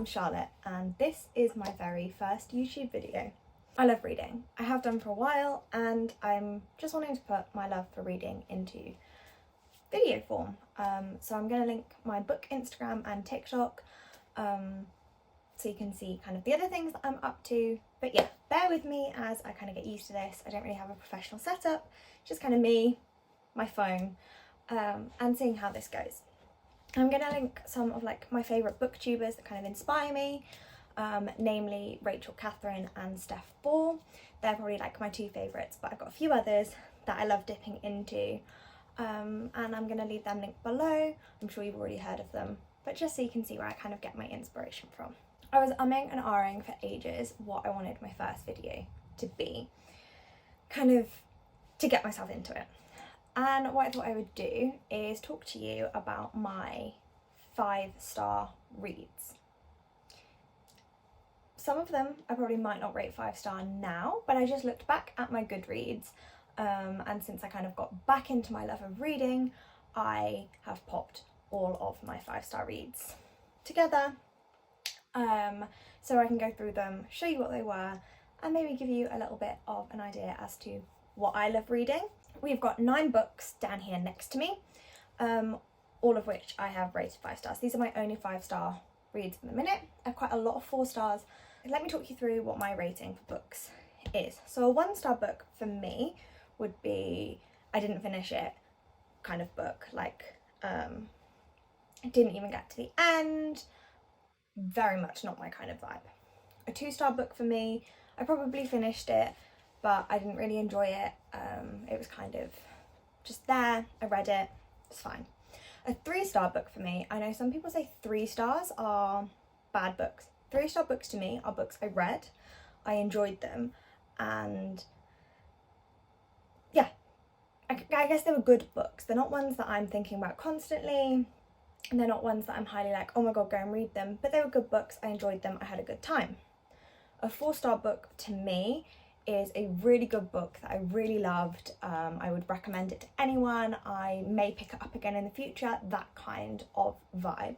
I'm Charlotte and this is my very first YouTube video. I love reading. I have done for a while and I'm just wanting to put my love for reading into video form. So I'm going to link my book Instagram and TikTok so you can see kind of the other things that I'm up to. But yeah, bear with me as I kind of get used to this. I don't really have a professional setup, just kind of me, my phone, and seeing how this goes. I'm going to link some of like my favourite booktubers that kind of inspire me, namely Rachel Catherine and Steph Ball. They're probably like my two favourites, but I've got a few others that I love dipping into, and I'm going to leave them linked below. I'm sure you've already heard of them, but just so you can see where I kind of get my inspiration from. I was umming and ahhing for ages what I wanted my first video to be, kind of to get myself into it. And what I thought I would do is talk to you about my 5-star reads. Some of them I probably might not rate 5-star now, but I just looked back at my Goodreads, and since I kind of got back into my love of reading, I have popped all of my 5-star reads together, so I can go through them, show you what they were, and maybe give you a little bit of an idea as to what I love reading. We've got 9 books down here next to me, all of which I have rated 5 stars. These are my only 5-star reads for the minute. I have quite a lot of 4 stars. Let me talk you through what my rating for books is. So a 1-star book for me would be I didn't finish it kind of book, like I didn't even get to the end, very much not my kind of vibe. A 2-star book for me, I probably finished it, but I didn't really enjoy it. It was kind of just there, I read it, it's fine. A 3-star book for me, I know some people say 3 stars are bad books. 3-star books to me are books I read, I enjoyed them, and yeah, I guess they were good books. They're not ones that I'm thinking about constantly, and they're not ones that I'm highly like, oh my god, go and read them, but they were good books, I enjoyed them, I had a good time. A 4-star book to me is a really good book that I really loved. I would recommend it to anyone. I may pick it up again in the future, that kind of vibe.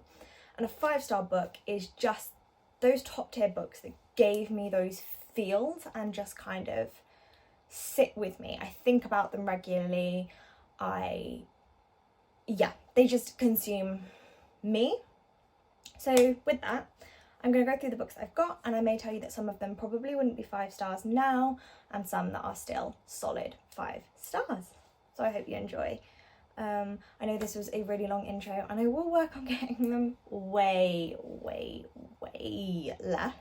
And a 5-star book is just those top tier books that gave me those feels and just kind of sit with me. I think about them regularly. They just consume me. So with that, I'm going to go through the books I've got, and I may tell you that some of them probably wouldn't be 5 stars now, and some that are still solid 5 stars. So I hope you enjoy. I know this was a really long intro, and I will work on getting them way less.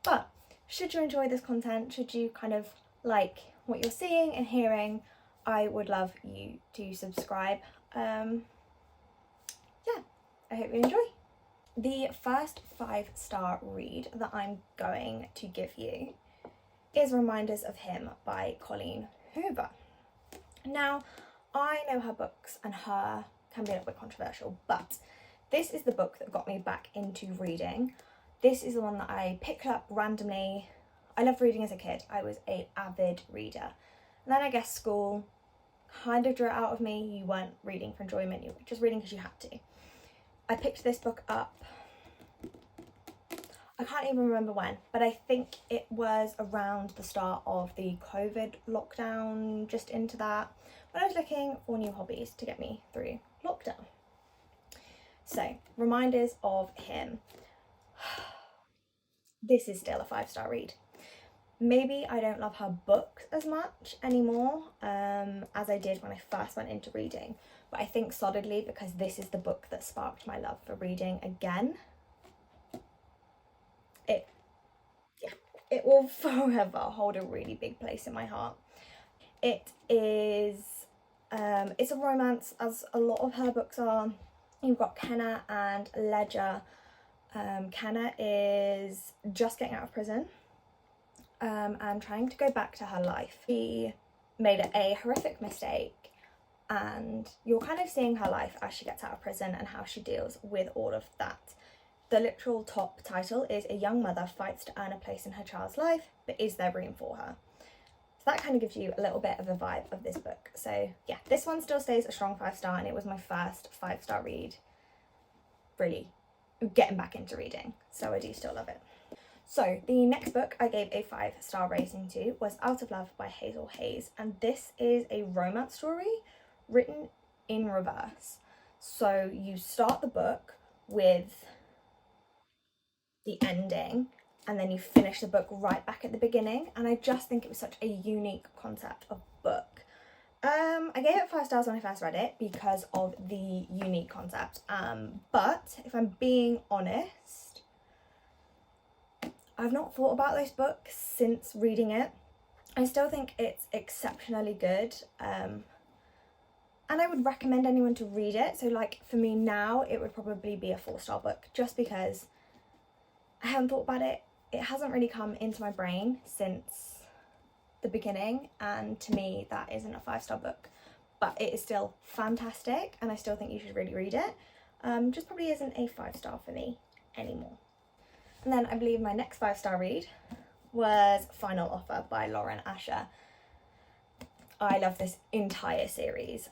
But should you enjoy this content, should you kind of like what you're seeing and hearing, I would love you to subscribe. I hope you enjoy. The first 5-star read that I'm going to give you is Reminders of Him by Colleen Hoover. Now, I know her books and her can be a little bit controversial, but this is the book that got me back into reading. This is the one that I picked up randomly. I loved reading as a kid. I was an avid reader. And then I guess school kind of drew it out of me. You weren't reading for enjoyment, you were just reading because you had to. I picked this book up, I can't even remember when, but I think it was around the start of the COVID lockdown, just into that, when I was looking for new hobbies to get me through lockdown. So, Reminders of Him. This is still a 5-star read. Maybe I don't love her books as much anymore as I did when I first went into reading, but I think solidly because this is the book that sparked my love for reading again. It will forever hold a really big place in my heart. It is, it's a romance, as a lot of her books are. You've got Kenna and Ledger. Kenna is just getting out of prison and trying to go back to her life. She made a horrific mistake, and you're kind of seeing her life as she gets out of prison and how she deals with all of that. The literal top title is A Young Mother Fights to Earn a Place in Her Child's Life, but Is There Room for Her? So that kind of gives you a little bit of a vibe of this book. So yeah, this one still stays a strong 5-star, and it was my first 5-star read really getting back into reading, so I do still love it. So the next book I gave a 5-star rating to was Out of Love by Hazel Hayes, and this is a romance story written in reverse. So you start the book with the ending and then you finish the book right back at the beginning, and I just think it was such a unique concept of book. I gave it 5 stars when I first read it because of the unique concept, but if I'm being honest, I've not thought about this book since reading it. I still think it's exceptionally good, and I would recommend anyone to read it. So like for me now, it would probably be a 4-star book, just because I haven't thought about it. It hasn't really come into my brain since the beginning, and to me that isn't a 5-star book, but it is still fantastic and I still think you should really read it. Just probably isn't a 5-star for me anymore. And then I believe my next 5-star read was Final Offer by Lauren Asher. I love this entire series.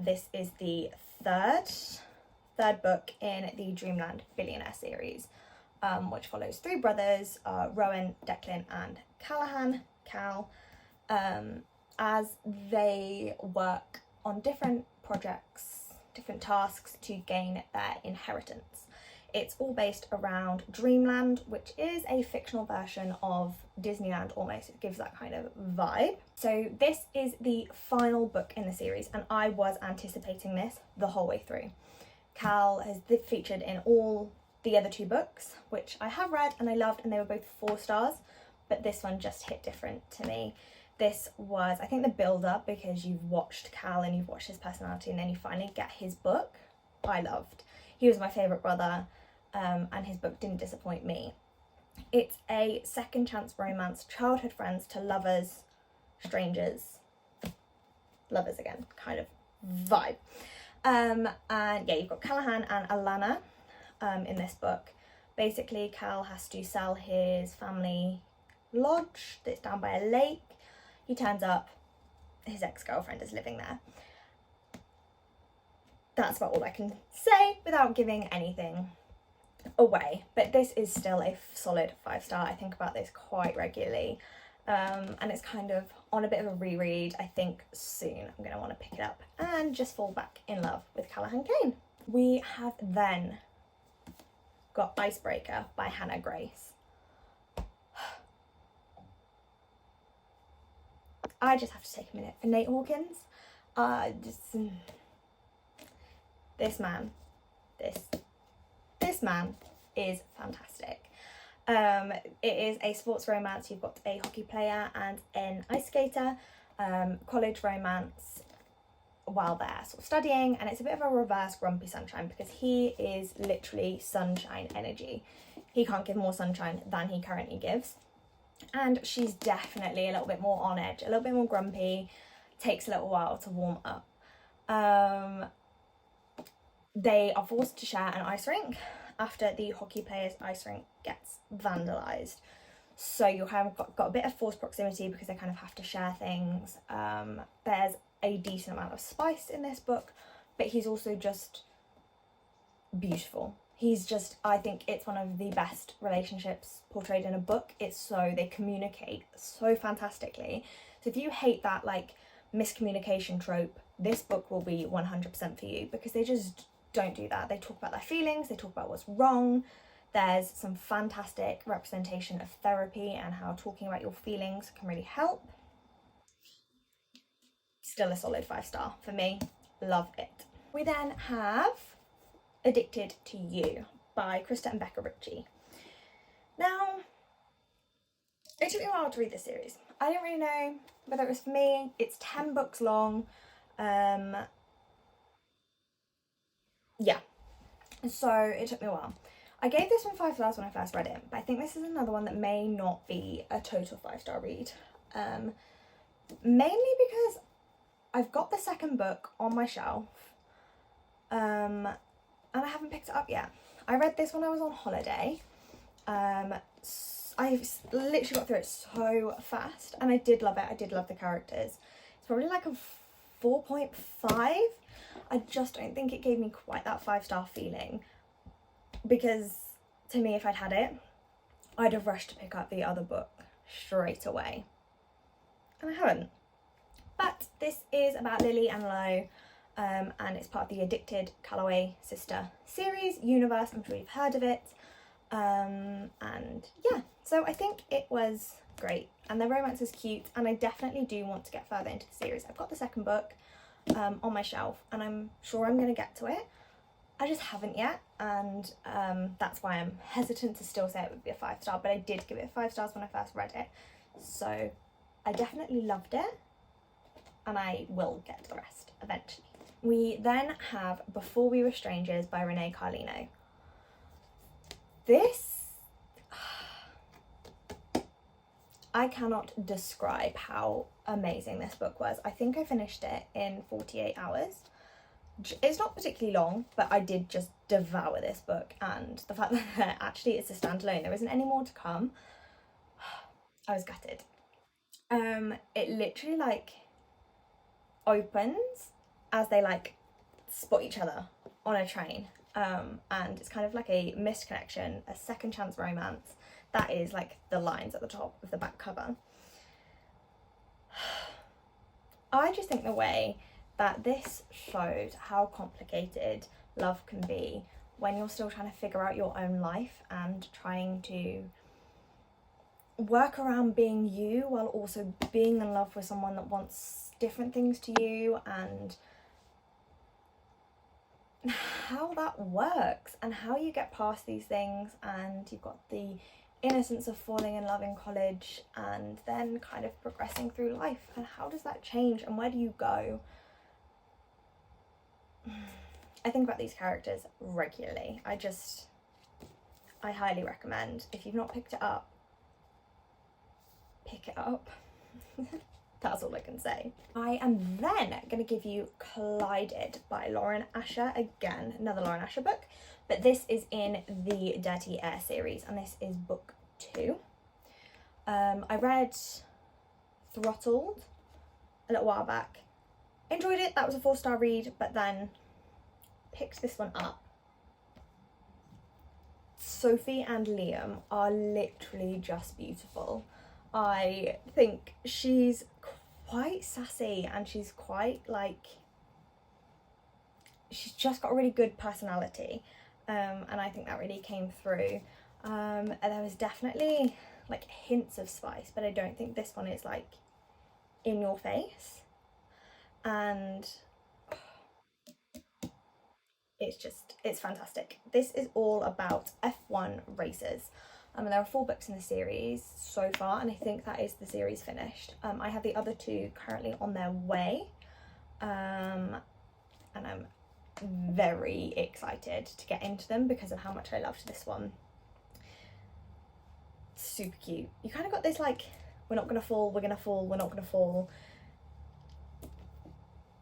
This is the third book in the Dreamland Billionaire series, which follows 3 brothers, Rowan, Declan and Cal, as they work on different projects, different tasks to gain their inheritance. It's all based around Dreamland, which is a fictional version of Disneyland almost. It gives that kind of vibe. So this is the final book in the series, and I was anticipating this the whole way through. Cal has featured in all the other 2 books, which I have read and I loved, and they were both 4 stars, but this one just hit different to me. This was, I think, the build-up, because you've watched Cal and you've watched his personality, and then you finally get his book. I loved. He was my favourite brother, and his book didn't disappoint me. It's a second chance romance, childhood friends to lovers, strangers, lovers again, kind of vibe. And yeah, you've got Callahan and Alana in this book. Basically, Cal has to sell his family lodge that's down by a lake. He turns up, his ex-girlfriend is living there. That's about all I can say without giving anything away, but this is still a solid 5-star. I think about this quite regularly, and it's kind of on a bit of a reread. I think soon I'm going to want to pick it up and just fall back in love with Callahan Kane. We have then got Icebreaker by Hannah Grace. I just have to take a minute for Nate Hawkins. This man is fantastic. It is a sports romance. You've got a hockey player and an ice skater, college romance while they're sort of studying, and it's a bit of a reverse Grumpy Sunshine, because he is literally sunshine energy. He can't give more sunshine than he currently gives, and she's definitely a little bit more on edge, a little bit more grumpy, takes a little while to warm up. They are forced to share an ice rink after the hockey player's ice rink gets vandalised. So you have got a bit of forced proximity because they kind of have to share things. There's a decent amount of spice in this book, but he's also just beautiful. He's just, I think it's one of the best relationships portrayed in a book. They communicate so fantastically. So if you hate that like miscommunication trope, this book will be 100% for you, because they just don't do that. They talk about their feelings, they talk about what's wrong. There's some fantastic representation of therapy and how talking about your feelings can really help. Still a solid 5-star for me. Love it. We then have Addicted to You by Krista and Becca Ritchie. Now, it took me a while to read this series. I didn't really know whether it was for me. It's 10 books long. Yeah, so it took me a while. I gave this one 5 stars when I first read it, but I think this is another one that may not be a total 5-star read. Mainly because I've got the second book on my shelf, and I haven't picked it up yet. I read this when I was on holiday. I've literally got through it so fast, and I did love it. I did love the characters. It's probably like a 4.5. I just don't think it gave me quite that 5-star feeling. because to me, if I'd had it, I'd have rushed to pick up the other book straight away, and I haven't. But this is about Lily and Lo, and it's part of the Addicted Calloway Sister series universe. I'm sure you've heard of it. And yeah, so I think it was great, and the romance is cute, and I definitely do want to get further into the series. I've got the second book on my shelf, and I'm sure I'm going to get to it. I just haven't yet, and that's why I'm hesitant to still say it would be a 5-star, but I did give it 5 stars when I first read it, so I definitely loved it, and I will get to the rest eventually. We then have Before We Were Strangers by Renee Carlino. This, I cannot describe how amazing this book was. I think I finished it in 48 hours. It's not particularly long, but I did just devour this book, and the fact that actually it's a standalone, there isn't any more to come, I was gutted. It literally like opens as they like spot each other on a train, and it's kind of like a missed connection, a second chance romance. That is like the lines at the top of the back cover. I just think the way that this shows how complicated love can be when you're still trying to figure out your own life and trying to work around being you while also being in love with someone that wants different things to you, and how that works and how you get past these things. And you've got the innocence of falling in love in college and then kind of progressing through life, and how does that change and where do you go? I think about these characters regularly. I highly recommend, if you've not picked it up, pick it up. That's all I can say. I am then going to give you Collided by Lauren Asher. Again, another Lauren Asher book, but this is in the Dirty Air series, and this is book 2. I read Throttled a little while back. Enjoyed it, that was a 4-star read, but then picked this one up. Sophie and Liam are literally just beautiful. I think she's quite sassy, and she's quite like, she's just got a really good personality, and I think that really came through. And there was definitely like hints of spice, but I don't think this one is like in your face, and it's fantastic. This is all about F1 races. There are 4 books in the series so far, and I think that is the series finished. I have the other 2 currently on their way, and I'm very excited to get into them because of how much I loved this one. Super cute. You kind of got this like, we're not gonna fall, we're gonna fall, we're not gonna fall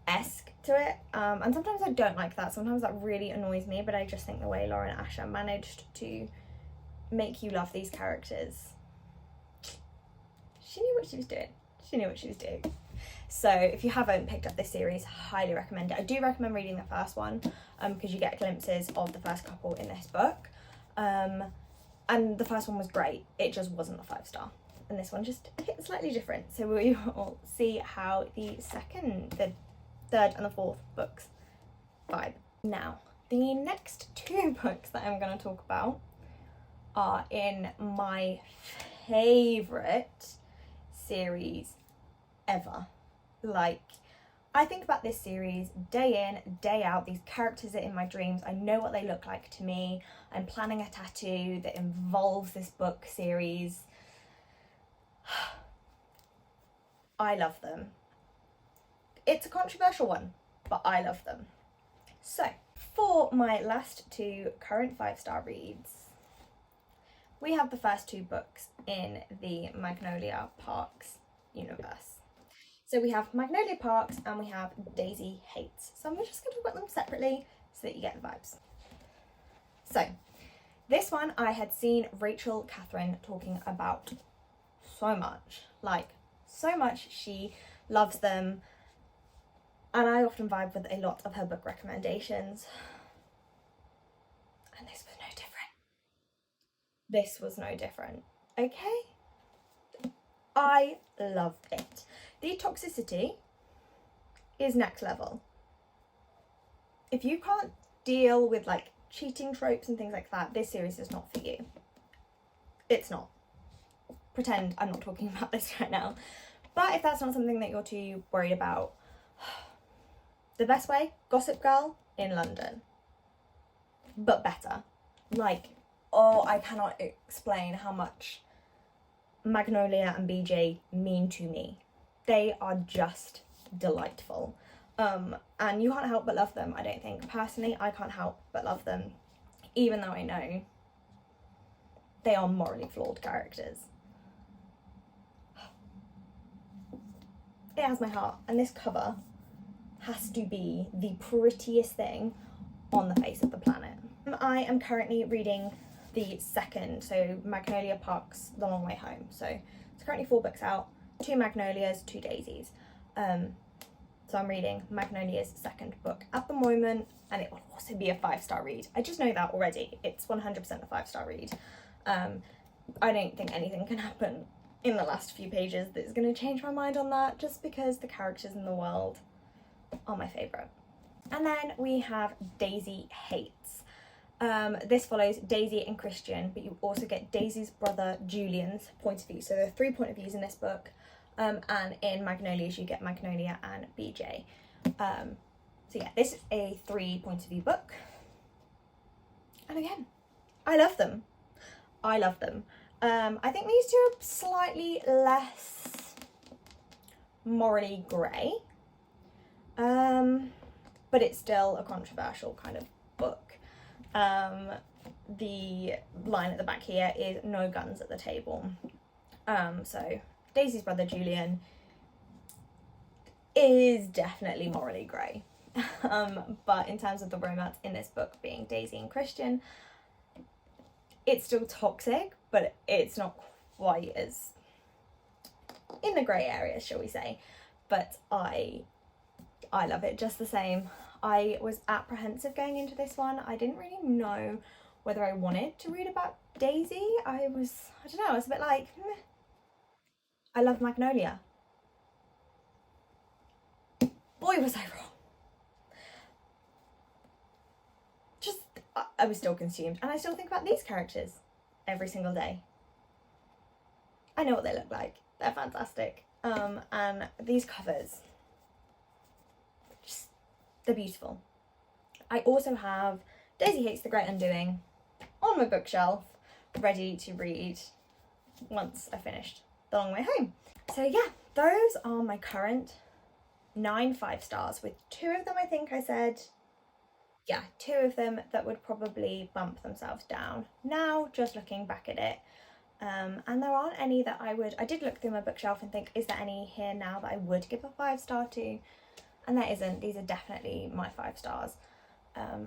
esque to it, and sometimes I don't like that. Sometimes that really annoys me, but I just think the way Lauren Asher managed to make you love these characters, she knew what she was doing. She knew what she was doing. So if you haven't picked up this series, highly recommend it. I do recommend reading the first one, because you get glimpses of the first couple in this book, and the first one was great. It just wasn't a 5-star, and this one just hit slightly different. So we will see how the second, the third and the fourth books vibe. Now, the next 2 books that I'm going to talk about are in my favourite series ever. Like, I think about this series day in, day out. These characters are in my dreams. I know what they look like to me. I'm planning a tattoo that involves this book series. I love them. It's a controversial one, but I love them. So, for my last 2 current 5-star reads, we have the first 2 books in the Magnolia Parks universe. So we have Magnolia Parks and we have Daisy Hates. So I'm just going to talk about them separately so that you get the vibes. So this one I had seen Rachel Catherine talking about so much, like so much. She loves them, and I often vibe with a lot of her book recommendations, and this was no different. this was no different. Okay, I loved it. The toxicity is next level. If you can't deal with like cheating tropes and things like that, this series is not for you. It's not. Pretend I'm not talking about this right now. But if that's not something that you're too worried about, the best way, Gossip Girl in London, but better. Like, oh, I cannot explain how much Magnolia and BJ mean to me. They are just delightful. And you can't help but love them, I don't think. Personally, I can't help but love them, even though I know they are morally flawed characters. It has my heart, and this cover has to be the prettiest thing on the face of the planet. I am currently reading the second, so Magnolia Park's The Long Way Home. So it's currently 4 books out, 2 Magnolias, 2 Daisies. So I'm reading Magnolia's second book at the moment, and it will also be a 5-star read. I just know that already. It's 100% a 5-star read. I don't think anything can happen in the last few pages that's going to change my mind on that, just because the characters in the world are my favourite. And then we have Daisy Hates. This follows Daisy and Christian, but you also get Daisy's brother Julian's point of view. So there are 3 point of views in this book, and in Magnolias you get Magnolia and BJ. So yeah, this is a 3 point of view book. And again, I love them. I love them. I think these two are slightly less morally grey, but it's still a controversial kind of book. The line at the back here is no guns at the table. So Daisy's brother Julian is definitely morally grey. But in terms of the romance in this book being Daisy and Christian, it's still toxic, but it's not quite as in the grey areas, shall we say. But I love it just the same. I was apprehensive going into this one. I didn't really know whether I wanted to read about Daisy. I don't know, I was a bit like, meh. I love Magnolia. Boy, was I wrong. I was still consumed, and I still think about these characters every single day. I know what they look like. They're fantastic. And these covers, they're beautiful. I also have Daisy Hates the Great Undoing on my bookshelf, ready to read once I finished The Long Way Home. So yeah, those are my current 9 5-stars, with 2 of them I think I said, yeah, 2 of them that would probably bump themselves down now, just looking back at it. And there aren't any that I did look through my bookshelf and think, is there any here now that I would give a 5-star to? And there isn't. These are definitely my 5 stars.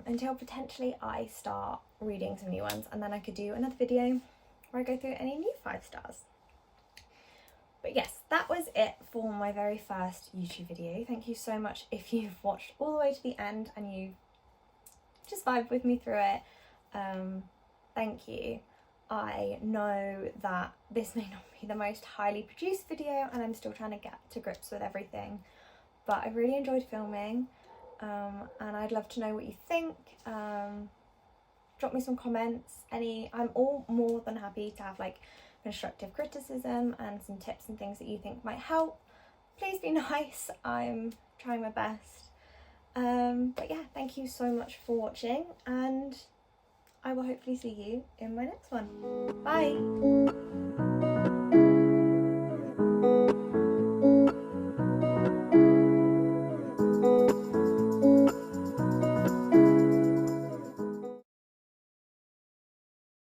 Until potentially I start reading some new ones, and then I could do another video where I go through any new 5 stars. But yes, that was it for my very first YouTube video. Thank you so much if you've watched all the way to the end and you just vibed with me through it. Thank you. I know that this may not be the most highly produced video, and I'm still trying to get to grips with everything, but I really enjoyed filming, and I'd love to know what you think. Drop me some comments. I'm all more than happy to have like constructive criticism and some tips and things that you think might help. Please be nice. I'm trying my best. But yeah, thank you so much for watching, and I will hopefully see you in my next one. Bye!